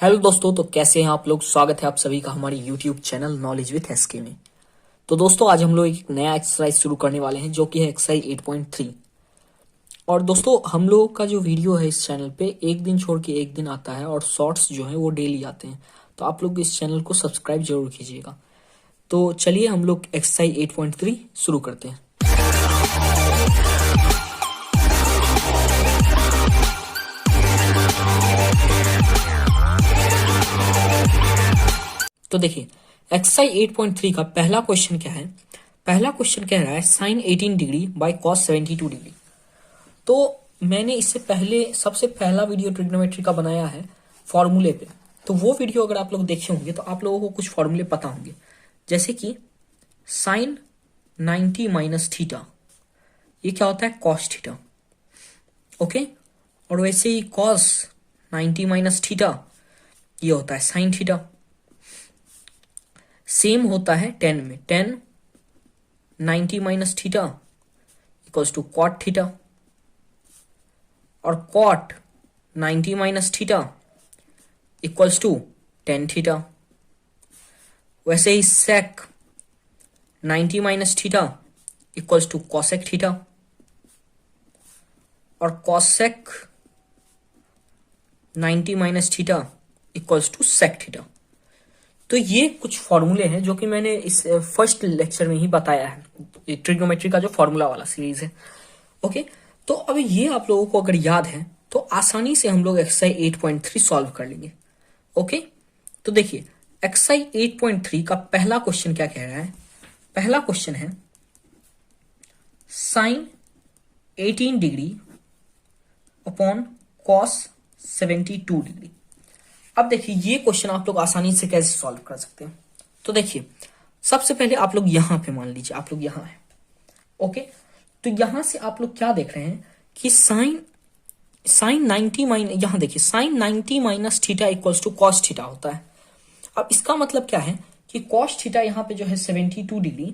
Hello दोस्तों, तो कैसे हैं आप लोग। स्वागत है आप सभी का हमारे YouTube channel knowledge with SK में। तो दोस्तों, आज हम लोग एक नया एक्सरसाइज शुरू करने वाले हैं जो कि है एक्सरसाइज 8.3। और दोस्तों, हम लोगों का जो वीडियो है इस चैनल पे एक दिन छोड़ के एक दिन आता है और शॉर्ट्स जो है वो डेली आते हैं। तो आप लोग इस चैनल को सब्सक्राइब जरूर कीजिएगा। तो चलिए हम लोग एक्सरसाइज 8.3 शुरू करते हैं। तो देखिए, एक्सरसाइज 8.3 का पहला क्वेश्चन क्या है। पहला क्वेश्चन कह रहा है sine 18 degree by cos 72 degree. तो मैंने इससे पहले सबसे पहला वीडियो ट्रिग्नोमेट्री का बनाया है फॉर्मूले पे। तो वो वीडियो अगर आप लोग देखे होंगे तो आप लोगों को कुछ फॉर्मूले पता होंगे, जैसे कि साइन 90 माइनस थीटा, ये क्या होता है, कॉस थीटा। ओके, और वैसे ही कॉस 90 माइनस थीटा ये होता है साइन थीटा। सेम होता है टेन में, tan 90 minus theta equals to cot theta, और cot 90 minus theta equals to tan theta. वैसे ही sec 90 minus theta equals to cosec theta, और cosec 90 minus theta equals to sec theta. तो ये कुछ फॉर्मूले हैं जो कि मैंने इस फर्स्ट लेक्चर में ही बताया है, ट्रिग्नोमेट्री का जो फॉर्मूला वाला सीरीज है। ओके, तो अब ये आप लोगों को अगर याद है तो आसानी से हम लोग एक्सरसाइज 8.3 सॉल्व कर लेंगे। ओके, तो देखिए एक्सरसाइज 8.3 का पहला क्वेश्चन क्या कह रहा है। पहला क्वेश्चन है sine 18 degree upon cos 72 degree. अब देखिए ये क्वेश्चन आप लोग आसानी से कैसे सॉल्व कर सकते हैं। तो देखिए सबसे पहले आप लोग यहां पे मान लीजिए आप लोग यहां है। ओके, तो यहां से आप लोग क्या देख रहे हैं कि साइन 90 माइनस, यहां देखिए sine 90 minus theta equals to cos theta होता है। अब इसका मतलब क्या है कि कॉस थीटा यहां पे जो है 72 डिग्री,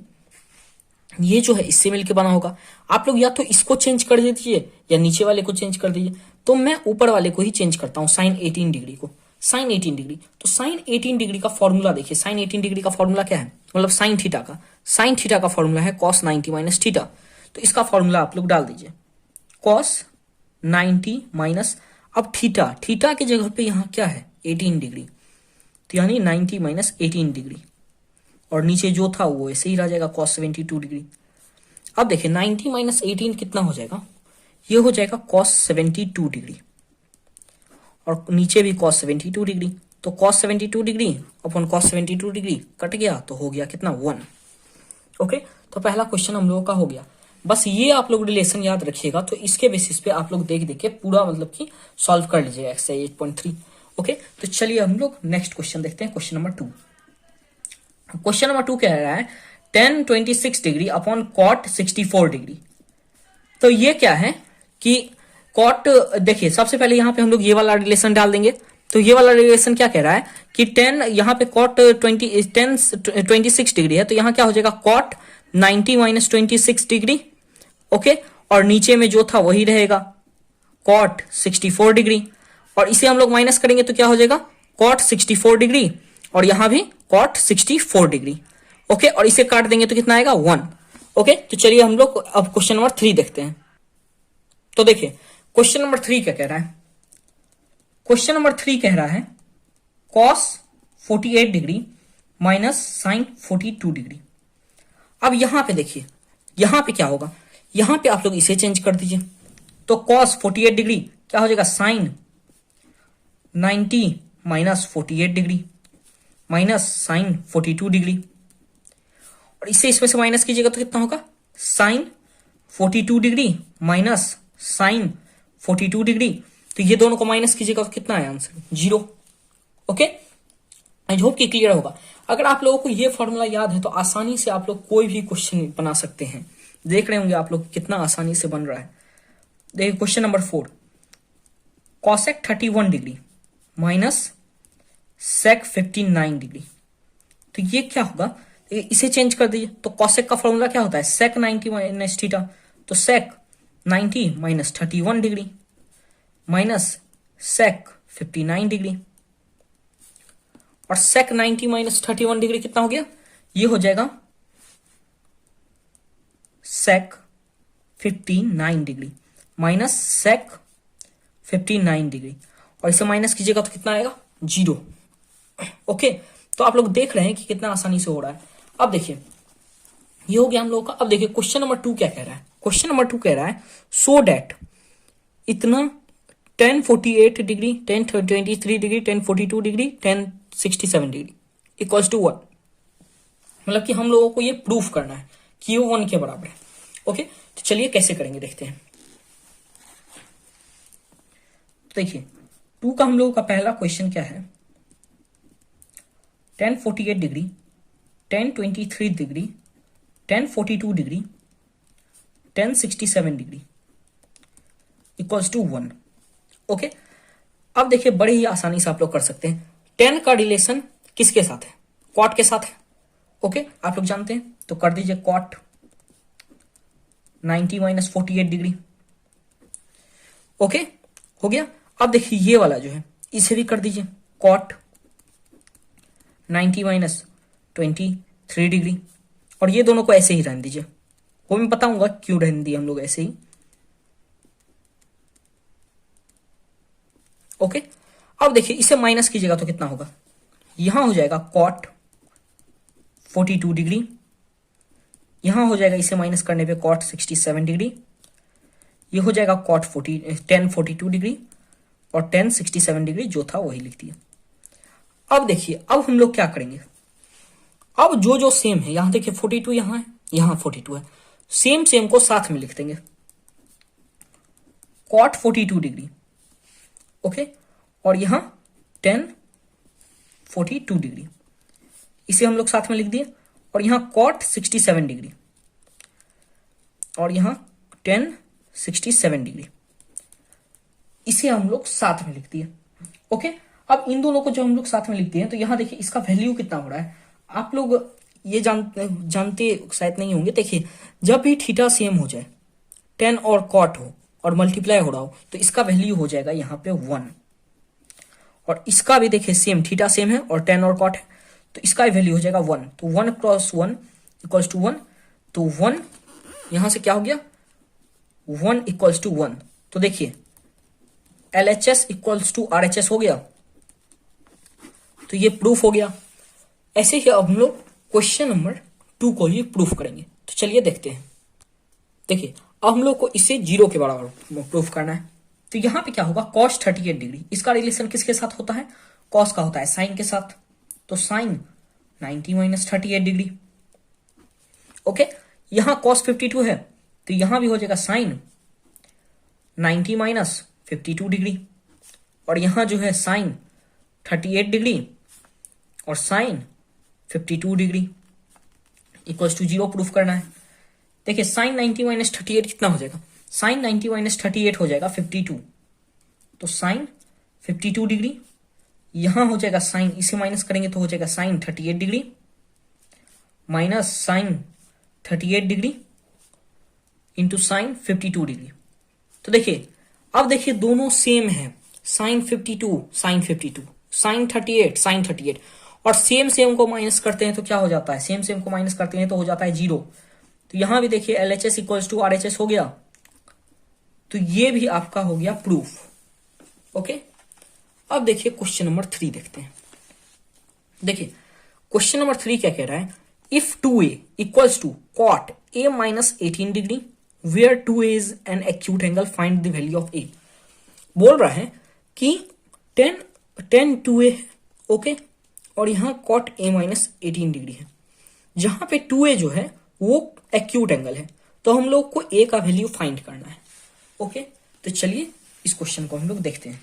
ये जो है इससे मिलकर बना होगा। आप लोग या तो इसको चेंज कर दीजिए या नीचे वाले को चेंज कर दीजिए। तो मैं ऊपर वाले को ही चेंज करता हूं, साइन 18 डिग्री को, साइन 18 डिग्री। तो साइन 18 डिग्री का फॉर्मूला देखिए, साइन 18 डिग्री का फॉर्मूला क्या है, मतलब साइन थीटा का फॉर्मूला है कॉस 90 माइनस थीटा। तो इसका फॉर्मूला आप लोग डाल दीजिए, कॉस 90 माइनस, अब थीटा की जगह पे यहां क्या है 18 डिग्री, तो यानी 90 माइनस 18 डिग्री, और नीचे जो था वो ऐसे ही रह जाएगा कॉस 72 डिग्री। अब देखिए 90 माइनस 18 कितना हो जाएगा, ये हो जाएगा कॉस 72 डिग्री, और नीचे भी cos 72 डिग्री। तो cos 72 degree upon cos 72 degree cut गया, तो हो गया कितना 1। ओके, तो पहला क्वेश्चन हम लोगों का हो गया। बस ये आप लोग रिलेशन याद रखिएगा, तो इसके बेसिस पे आप लोग देख के पूरा मतलब कि सॉल्व कर लीजिएगा एक्सरसाइज 8.3। ओके, तो चलिए हम लोग नेक्स्ट क्वेश्चन देखते हैं, क्वेश्चन नंबर 2। क्वेश्चन नंबर 2 कह रहा है tan 26 degree upon cot 64 degree. तो ये क्या है कि कॉट, देखिए सबसे पहले यहां पे हम लोग ये वाला रिलेशन डाल देंगे। तो ये वाला रिलेशन क्या कह रहा है कि टेन, यहां पे कॉट 26 डिग्री है, तो यहां क्या हो जाएगा कॉट 90 माइनस 26 डिग्री। ओके, और नीचे में जो था वही रहेगा कॉट 64 डिग्री, और इसे हम लोग माइनस करेंगे तो क्या हो जाएगा कॉट 64 डिग्री, और यहां भी कॉट 64 डिग्री। ओके, और इसे काट देंगे तो कितना आएगा 1। ओके, तो चलिए हम लोग अब क्वेश्चन नंबर 3 देखते हैं। तो देखिए क्वेश्चन नंबर 3 क्या कह रहा है। क्वेश्चन नंबर 3 कह रहा है cos 48 degree minus sine 42 degree. अब यहां पे देखिए, यहां पे क्या होगा, यहां पे आप लोग इसे चेंज कर दीजिए। तो cos 48 डिग्री क्या हो जाएगा sine 90 minus 48 degree minus sine 42 degree, और इसे इसमें से माइनस कीजिएगा तो कितना होगा sine 42 degree minus sine 42 degree. तो ये दोनों को माइनस कीजिएगा तो कितना है आंसर 0। ओके, आई होप कि क्लियर होगा। अगर आप लोगों को ये फॉर्मूला याद है तो आसानी से आप लोग कोई भी क्वेश्चन बना सकते हैं। देख रहे होंगे आप लोग कितना आसानी से बन रहा है। देखिए question number 4, cosec 31 degree minus sec 59 degree. तो ये क्या होगा, इसे चेंज कर दीजिए। तो कॉसेक का फॉर्मूला क्या होता है सेक 90 माइनस थीटा, तो sec 90 minus 31 degree minus sec 59 degree. और sec 90 माइनस 31 डिग्री कितना हो गया, ये हो जाएगा sec 59 degree minus sec 59 degree, और इसे माइनस कीजिएगा तो कितना आएगा, 0। ओके, तो आप लोग देख रहे हैं कि कितना आसानी से हो रहा है। अब देखिए ये हो गया हम लोगों का। अब देखिए क्वेश्चन नंबर 2 क्या कह रहा है। क्वेश्चन नंबर 2 कह रहा है सो डैट इतना 1048 degree, 1023 degree, 1042 degree, 1067 degree equals to 1। मतलब कि हम लोगों को ये प्रूफ करना है कि ये 1 के बराबर है। ओके, तो चलिए कैसे करेंगे देखते हैं। तो देखिए 2 का हम लोगों का पहला क्वेश्चन क्या है, 1048 degree, 1023 degree, 1042 degree, 1067 degree equals to 1। Okay, अब देखिए बड़े ही आसानी से आप लोग कर सकते हैं। 10 का रिलेशन किसके साथ है, कॉट के साथ है। ओके, आप लोग जानते हैं, तो कर दीजिए कॉट 90 माइनस 48 डिग्री। ओके, हो गया। अब देखिए ये वाला जो है इसे भी कर दीजिए कॉट 90 माइनस 23 डिग्री, और ये दोनों को ऐसे ही रहने दीजिए। वो मैं बताऊंगा क्यों रहने दिए हम लोग ऐसे ही। ओके, अब देखिए इसे माइनस कीजिएगा तो कितना होगा, यहां हो जाएगा कॉट 42 डिग्री, यहां हो जाएगा इसे माइनस करने पे कॉट 67 डिग्री, ये हो जाएगा कॉट 1042 डिग्री, और 1067 डिग्री जो था वही लिख दिया। अब देखिए अब हम लोग क्या करेंगे, अब जो जो सेम है, यहां देखिए 42 यहां है, यहां 42 है, सेम सेम को साथ में लिख देंगे। कॉट 42 डिग्री, ओके, और यहां 1042 डिग्री, इसे हम लोग साथ में लिख दिए, और यहां कॉट 67 डिग्री, और यहां 1067 डिग्री, इसे हम लोग साथ में लिख दिए। ओके, अब इन दोनों को जो हम लोग साथ में लिखते हैं, तो यहां देखिए इसका वैल्यू कितना हो रहा है, आप लोग ये जानते शायद नहीं होंगे। देखिए जब भी थीटा सेम हो जाए, 10 और कॉट हो और मल्टीप्लाई हो रहा हो, तो इसका वैल्यू हो जाएगा यहाँ पे 1, और इसका भी देखिए सेम, थीटा सेम है और 10 और कॉट है, तो इसका वैल्यू हो जाएगा 1। तो 1 क्रॉस 1 इक्वल्स टू 1, तो 1 यहां से क्या हो गया, 1 इक्वल्स टू 1। तो देखिए LHS इक्वल्स टू RHS हो गया, तो ये प्रूफ हो गया। ऐसे ही अब हम लोग क्वेश्चन नंबर 2 को ही प्रूफ करेंगे। तो चलिए देखते हैं। देखिए अब हम लोग को इसे 0 के बराबर प्रूफ करना है। तो यहां पे क्या होगा, cos 38 डिग्री, इसका रिलेशन किसके साथ होता है, cos का होता है साइन के साथ, तो साइन 90 माइनस 38 डिग्री। ओके, यहां cos 52 है, तो यहां भी हो जाएगा साइन 90 माइनस 52 डिग्री, और यहां जो है साइन 38 डिग्री और sine 52 degree equals to 0 proof करना है। देखिए साइन 90 माइनस 38 कितना हो जाएगा, साइन 90 माइनस 38 हो जाएगा 52, तो साइन 52 डिग्री, यहां हो जाएगा साइन, इसे माइनस करेंगे तो हो जाएगा sine 38 degree minus sine 38 degree into sine 52 degree. तो देखिए अब देखिए दोनों सेम है, साइन 52 साइन 52, साइन 38 साइन 38, और सेम सेम को माइनस करते हैं तो क्या हो जाता है, सेम सेम को माइनस करते हैं तो हो जाता है 0। तो यहां भी देखिए LHS इक्वल्स टू RHS हो गया, तो ये भी आपका हो गया प्रूफ। ओके, अब देखिए क्वेश्चन नंबर 3 देखते हैं। देखिए क्वेश्चन नंबर 3 क्या कह रहा है, if 2a equals to cot a minus 18 degree where 2a is an acute angle, find the value of a। बोल रहा है कि 10 2a है, ओके, और यहां कॉट a माइनस 18 डिग्री है, जहां पे 2a जो है वो एक्यूट एंगल है, तो हम लोग को a का वैल्यू फाइंड करना है। ओके, तो चलिए इस क्वेश्चन को हम लोग देखते हैं।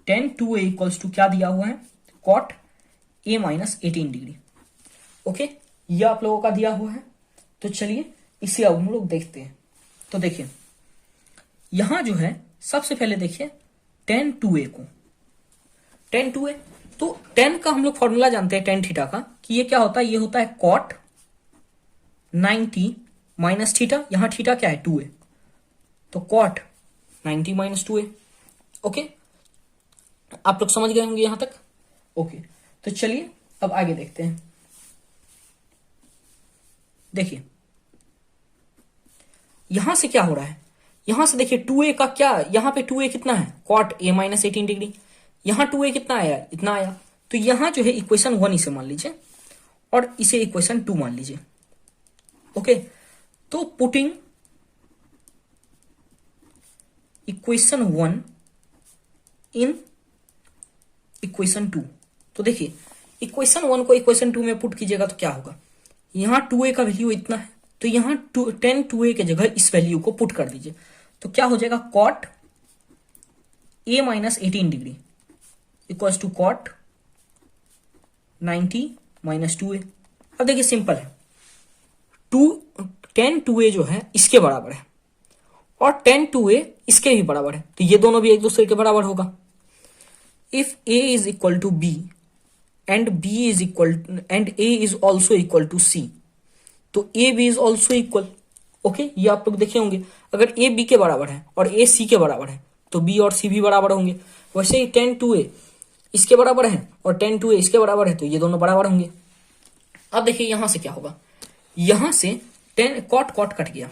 10 2a इक्वल्स टू क्या दिया हुआ है, cot a minus 18 degree. Okay, ये आप लोगों का दिया हुआ है, तो चलिए इसे अब हम लोग देखते हैं। तो देखिए यहां जो है सबसे पहले देखिए 10 2a को, 10 2a, तो 10 का हम लोग फॉर्मूला जानते हैं tan थीटा का, कि ये क्या होता है, ये होता है कॉट 90 माइनस थीटा, यहां थीटा क्या है 2a, तो कॉट 90 माइनस 2a। ओके, आप लोग समझ गए होंगे यहां तक? ओके, तो चलिए अब आगे देखते हैं। देखिए यहां से क्या हो रहा है, यहां से देखिए 2a का क्या, यहां पे 2a कितना है, कॉट a माइनस 18 डिग्री। यहां 2a कितना आया, इतना आया। तो यहां जो है इक्वेशन 1 इसे मान लीजिए और इसे इक्वेशन 2 मान लीजिए। ओके, तो पुटिंग इक्वेशन 1 इन इक्वेशन 2, तो देखिए इक्वेशन 1 को इक्वेशन 2 में पुट कीजिएगा तो क्या होगा, यहां 2a का वैल्यू इतना है, तो यहां 10 2a के जगह इस वैल्यू को पुट कर दीजिए, तो क्या हो जाएगा, cot a minus 18 degree equals to cot 90 minus 2a। अब देखिए सिंपल है, 10 2a जो है इसके बराबर है और 10 2a इसके भी बराबर है, तो ये दोनों भी एक दूसरे के बराबर होगा। If a is equal to b and b is equal and a is also equal to c, तो a b is also equal. Okay, ये आप लोग देखे होंगे, अगर a b के बराबर है और a c के बराबर है तो b और c भी बराबर होंगे। वैसे ही 10 2a इसके बराबर है और 10 2a इसके बराबर है, तो ये दोनों बराबर होंगे। अब देखिए यहां से क्या होगा, यहां से 10 कॉट कॉट कट गया,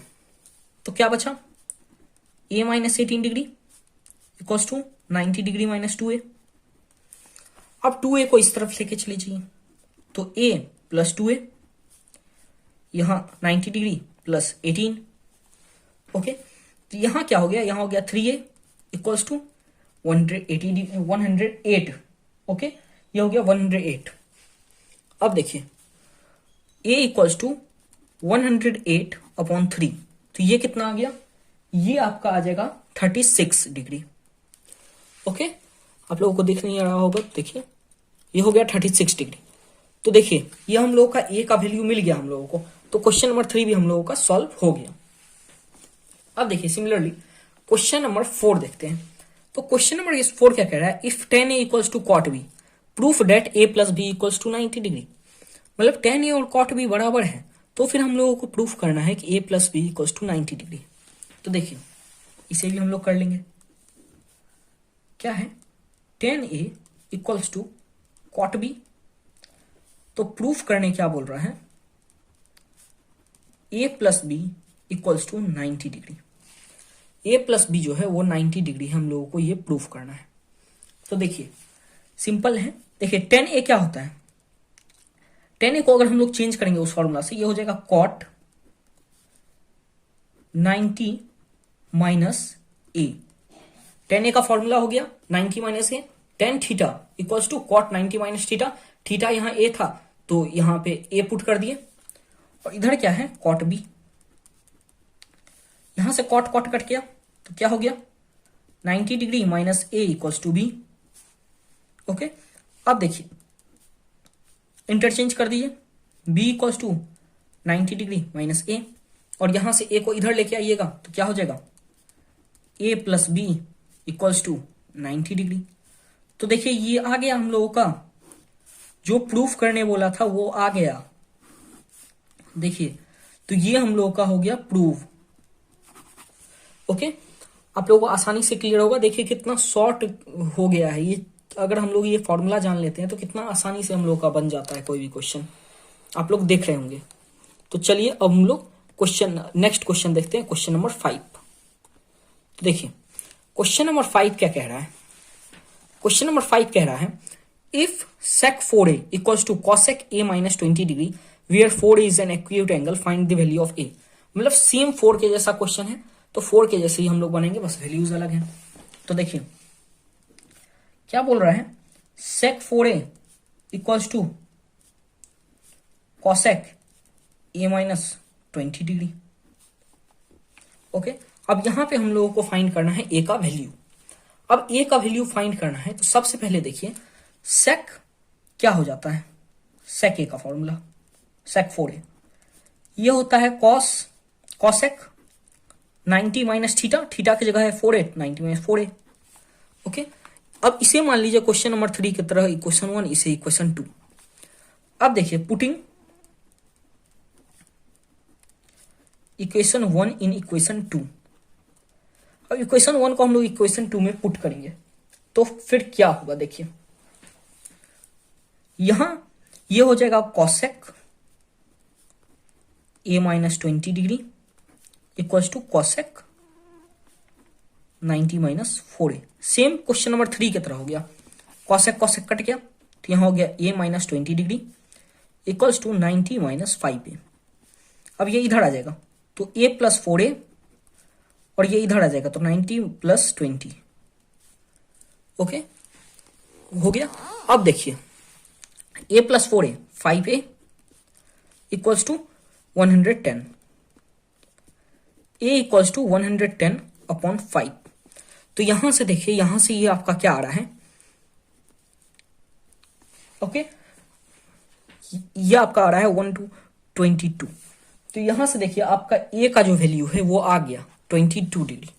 तो क्या बचा, a minus 18 degree equals to 90 degree minus 2a। अब 2a को इस तरफ लेके चले जाइए, तो a प्लस 2a, यहां 90 डिग्री प्लस 18। ओके, तो यहां क्या हो गया, यहां हो गया 3a इक्वल्स टू 108। ओके, ये हो गया 108। अब देखिए a इक्वल्स टू 108 अपॉन 3, तो ये कितना आ गया, ये आपका आ जाएगा 36 डिग्री। ओके, आप लोगों को दिख नहीं रहा होगा, देखिए ये हो गया 36 डिग्री। तो देखिए ये हम लोगों का ए का वैल्यू मिल गया हम लोगों को, तो क्वेश्चन नंबर 3 भी हम लोगों का सॉल्व हो गया। अब देखिए सिमिलरली क्वेश्चन नंबर 4 देखते हैं। तो क्वेश्चन नंबर 4 क्या कह रहा है, if 10a equals to cot b proof that a plus b equals to 90 degree. मतलब 10a और कॉट b बराबर है, तो फिर हम लोगों को प्रूफ करना है कि a plus B equals to 90 degree. तो देखिए इसे भी हम लोग कर लेंगे, क्या है 10a equals to cot b, तो प्रूफ करने क्या बोल रहा है, a plus B equals to 90 degree. a plus B जो है वो 90 डिग्री हम लोगों को ये प्रूफ करना है। तो देखिए सिंपल है, देखिए 10a क्या होता है, 10a को अगर हम लोग चेंज करेंगे उस फॉर्मूला से, ये हो जाएगा कॉट 90 माइनस a। 10a का फॉर्मूला हो गया 90 minus a, tan theta equals to cot 90 minus theta. Theta यहाँ a था तो यहां पे a पुट कर दिए, और इधर क्या है कॉट b, यहां से कॉट कॉट कट गया, तो क्या हो गया 90 degree minus a equals to b। Okay, अब देखिए इंटरचेंज कर दीजिए, b equals to 90 degree minus a, और यहां से a को इधर लेके आइएगा तो क्या हो जाएगा a plus B equals to 90 degree. तो देखिए ये आ गया हम लोगों का, जो प्रूफ करने बोला था वो आ गया। देखिए तो ये हम लोगों का हो गया प्रूव। ओके, आप लोगों को आसानी से क्लियर होगा, देखिए कितना शॉर्ट हो गया है ये, अगर हम लोग ये फॉर्मूला जान लेते हैं तो कितना आसानी से हम लोग का बन जाता है कोई भी क्वेश्चन, आप लोग देख रहे होंगे। तो चलिए अब हम लोग नेक्स्ट क्वेश्चन देखते हैं, क्वेश्चन नंबर 5। तो देखिए क्वेश्चन नंबर 5 क्या कह रहा है, क्वेश्चन नंबर 5 कह रहा है if sec 4a equals to cosec a minus 20 degree where 4a is an acute angle find the value of a। मतलब सेम 4 के जैसा क्वेश्चन है, तो 4 के जैसे ही हम लोग बनेंगे, बस वैल्यूज अलग हैं। तो देखिए क्या बोल रहा है, sec 4a equals to cosec a minus 20 degree. Okay, अब यहां पे हम लोगों को फाइंड करना है a का वैल्यू। अब a का वैल्यू फाइंड करना है तो सबसे पहले देखिए sec क्या हो जाता है, sec a का फॉर्मूला sec 4a ये होता है cosec 90 माइनस थीटा, थीटा की जगह है 4a, 90 माइनस 4a। ओके, अब इसे मान लीजिए क्वेश्चन नंबर 3 की तरह इक्वेशन 1, इसे इक्वेशन 2। अब देखिए पुटिंग इक्वेशन 1 इन इक्वेशन 2, अब इक्वेशन 1 को हम लोग इक्वेशन 2 में पुट करेंगे, तो फिर क्या होगा देखिए, यहां ये हो जाएगा cosec a minus 20 degree equals to cosec 90 minus 4a। Same question number 3 की तरह हो गया, कॉसेक कॉसेक कट गया तो यहां हो गया a minus 20 degree equals to 90 minus 5a। अब ये इधर आ जाएगा तो a प्लस 4a और ये इधर आ जाएगा तो 90 प्लस 20। ओके हो गया। अब देखिए a plus 4a 5a equals to 110, a equals to 110 upon 5। तो यहां से देखिए, यहां से ये आपका क्या आ रहा है, ओके ये आपका आ रहा है 1 to 22। तो यहां से देखिए आपका a का जो वैल्यू है वो आ गया 22 डिग्री,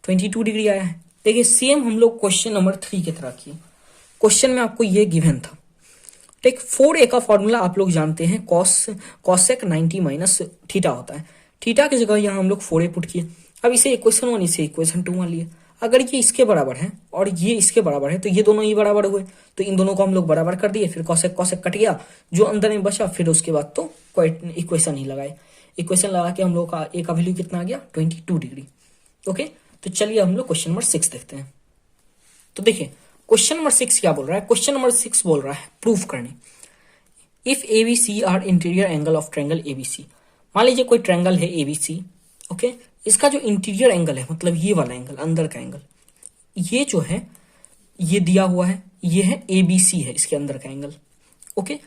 22 डिग्री आया है। देखिए सेम हम लोग क्वेश्चन नंबर 3 की तरह किए। क्वेश्चन में आपको ये गिवन था, ठीक 4a का फॉर्मूला आप लोग जानते हैं, कॉसेक 90 माइनस थीटा होता है। थीटा की जगह यहाँ हम लोग 4a पुट किए। अब इसे इक्वेशन 1 इसे इक्वेशन 2 मान लिए। अगर ये इसके बराबर है और ये इसके बराबर है तो ये दोनों ही बराबर हुए, तो इन दोनों को हम लोग बराबर कर दिए, फिर कॉसेक कॉसेक कट गया, जो अंदर में बचा, फिर उसके बाद तो कोई इक्वेशन ही लगाए। इक्वेशन लगा के हम लोग का a का वैल्यू कितना आ गया 22 डिग्री। ओके तो चलिए हम लोग क्वेश्चन नंबर 6 देखते हैं। तो देखिए क्वेश्चन नंबर 6 क्या बोल रहा है, क्वेश्चन नंबर 6 बोल रहा है प्रूफ करने, if ABC are interior angle of triangle ABC। मान लीजिए कोई ट्रायंगल है ABC, ओके इसका जो इंटीरियर एंगल है मतलब ये वाला एंगल, अंदर का एंगल, ये जो है ये दिया हुआ है, ये है ABC है इसके अंदर का एंगल। ओके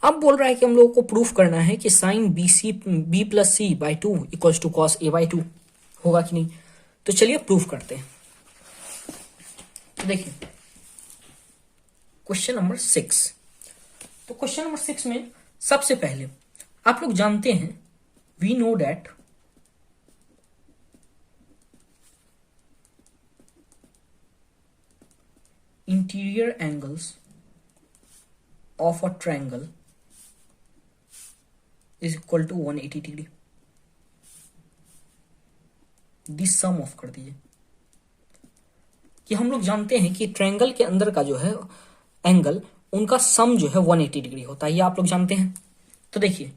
अब बोल रहा है कि हम लोगों को प्रूफ करना है कि sine B plus C by 2 equals to cos A by 2 होगा कि नहीं। तो चलिए प्रूफ करते हैं। तो देखिए क्वेश्चन नंबर 6, तो क्वेश्चन नंबर 6 में सबसे पहले आप लोग जानते हैं, we know that interior angles of a triangle is equal to 180 degree. This sum of कर दीजिए कि हम लोग जानते हैं कि ट्रायंगल के अंदर का जो है एंगल, उनका सम जो है 180 डिग्री होता है, ये आप लोग जानते हैं। तो देखिए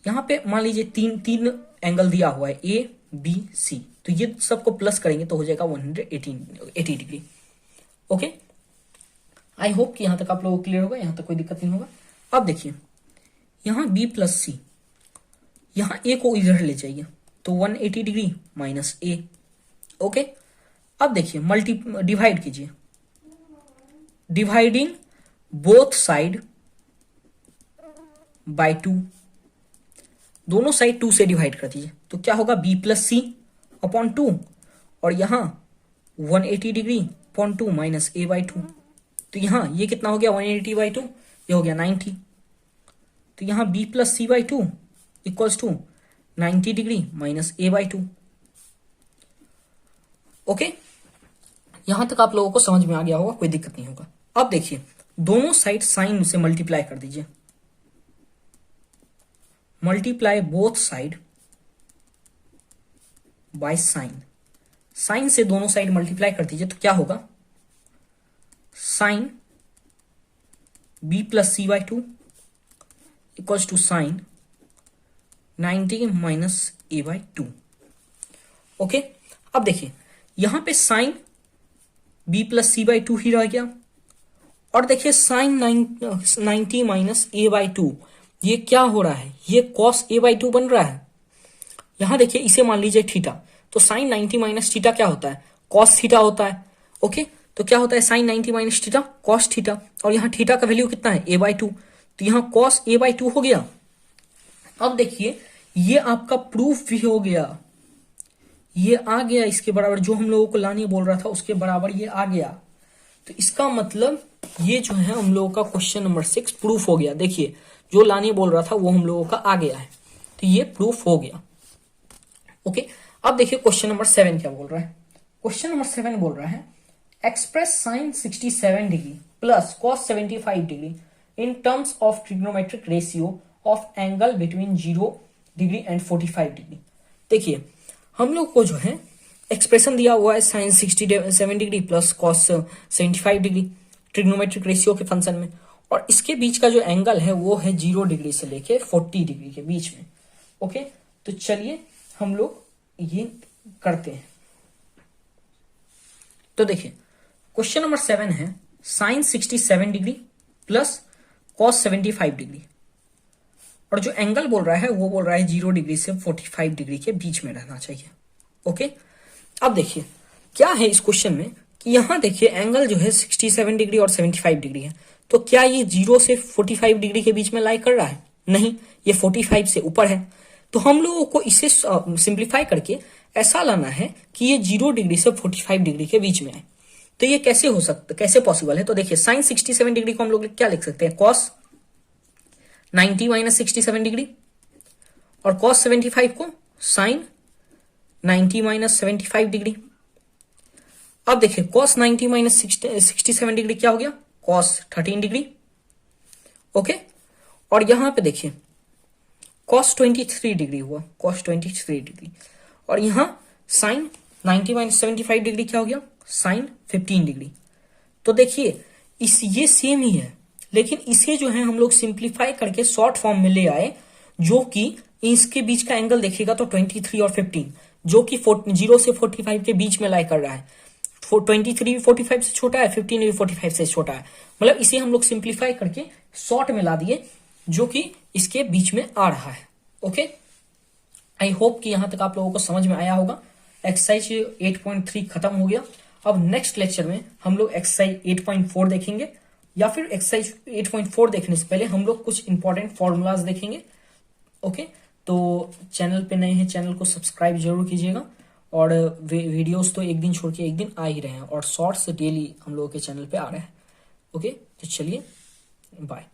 यहां पे मान लीजिए तीन एंगल दिया हुआ है A B C, तो ये सबको प्लस करेंगे तो हो जाएगा 180 डिग्री। ओके आई होप कि यहां तक आप लोगों को क्लियर होगा, यहां तक कोई दिक्कत नहीं होगा। अब देखिए यहां B प्लस C, यहां A को इधर ले जाइए तो 180 डिग्री माइनस A। ओके अब देखिए डिवाइड कीजिए, डिवाइडिंग बोथ साइड बाय 2, दोनों साइड 2 से डिवाइड कर दीजिए तो क्या होगा B प्लस C अपॉन 2 और यहां 180 degree upon 2 minus A by 2। तो यहां ये कितना हो गया 180 बाई 2, ये हो गया 90। तो यहां B plus C by 2 equals to 90 degree minus A by 2। Okay यहां तक आप लोगों को समझ में आ गया होगा, कोई दिक्कत नहीं होगा। अब देखिए दोनों साइड साइन से मल्टीप्लाई कर दीजिए, multiply both side by sine, sine से दोनों साइड मल्टीप्लाई कर दीजिए तो क्या होगा, sine B plus C by 2 equals to sine 90 minus A by 2। Okay अब देखिए यहां पे sine B plus C by 2 ही रह गया, और देखिए साइन 90 माइनस A बाई 2, ये क्या हो रहा है, ये कॉस A बाई 2 बन रहा है। यहां देखिए इसे मान लीजिए थीटा, तो साइन 90 माइनस थीटा क्या होता है, कॉस थीटा होता है। ओके तो क्या होता है sine 90 minus theta cos theta, और यहाँ थीटा का वैल्यू कितना है A बाई 2, तो यहाँ कॉस A बाई 2 हो गया। अब देखिए ये आपका प्रूफ भी हो गया, ये आ गया इसके बराबर, जो हम लोगों को लाने बोल रहा था उसके बराबर ये आ गया। तो इसका मतलब ये जो है हम लोगों का क्वेश्चन नंबर 6 प्रूफ हो गया। देखिए जो लाने बोल रहा था वो हम लोगों का आ गया है, तो ये प्रूफ हो गया। ओके अब देखिए क्वेश्चन नंबर 7 क्या बोल रहा है। क्वेश्चन नंबर 7 बोल रहा है express sine 67 degree plus cos 75 degree in terms of trigonometric ratio of angle between 0 degree and 45 degree. देखिए हम लोग को जो है एक्सप्रेशन दिया हुआ है sine 67 degree plus cos 75 degree trigonometric ratio के फंक्शन में, और इसके बीच का जो एंगल है वो है 0 डिग्री से लेके 40 डिग्री के बीच में। ओके, तो चलिए हम लोग ये करते हैं। तो देखिए क्वेश्चन नंबर 7 है sine 67 degree plus cos 75 degree, और जो एंगल बोल रहा है वो बोल रहा है 0 डिग्री से 45 डिग्री के बीच में रहना चाहिए। ओके, अब देखिए क्या है इस क्वेश्चन में कि यहां देखिए एंगल जो है 67 डिग्री और 75 डिग्री है, तो क्या ये 0 से 45 डिग्री के बीच में लाई कर रहा है? नहीं, ये 45 से ऊपर है। तो हम लोगों को इसे सिंप्लीफाई करके ऐसा लाना है कि ये 0 डिग्री से 45 डिग्री के बीच में आए। तो ये कैसे हो सकता, कैसे पॉसिबल है? तो देखिए साइन 67 डिग्री को हम लोग क्या लिख सकते हैं, कॉस 90 माइनस 67 डिग्री, और कॉस 75 को साइन 90 माइनस 75 डिग्री। अब देखिए कॉस 90 माइनस 67 डिग्री क्या हो गया, कॉस 13 डिग्री। ओके, और यहां पे देखिए कॉस 23 डिग्री हुआ, कॉस 23 डिग्री, और यहां साइन 90 माइनस 75 डिग्री क्या हो गया, साइन 15 डिग्री। तो देखिए इस ये सेम ही है, लेकिन इसे जो है हम लोग सिंप्लीफाई करके शॉर्ट फॉर्म में ले आए, जो कि इसके बीच का एंगल देखिएगा तो 23 और 15, जो कि 0 से 45 के बीच में लाई कर रहा है। 23 भी 45 से छोटा है, 15 भी 45 से छोटा है, मतलब इसे हम लोग सिंप्लीफाई करके शॉर्ट में ला दिए, जो कि इसके बीच में आ रहा है। ओके, आई होप कि यहां तक आप लोगों को समझ में आया होगा। एक्सरसाइज 8.3 खत्म हो गया। अब नेक्स्ट लेक्चर में हम लोग एक्सरसाइज 8.4 देखेंगे, या फिर एक्सरसाइज 8.4 देखने से पहले हम लोग कुछ इंपॉर्टेंट फॉर्मूलाज देखेंगे। ओके, तो चैनल पे नए हैं, चैनल को सब्सक्राइब जरूर कीजिएगा, और वीडियोस तो एक दिन छोड़ के एक दिन आ ही रहे हैं, और शॉर्ट्स डेली हम लोगों के चैनल पे आ रहे हैं। ओके, तो चलिए बाय।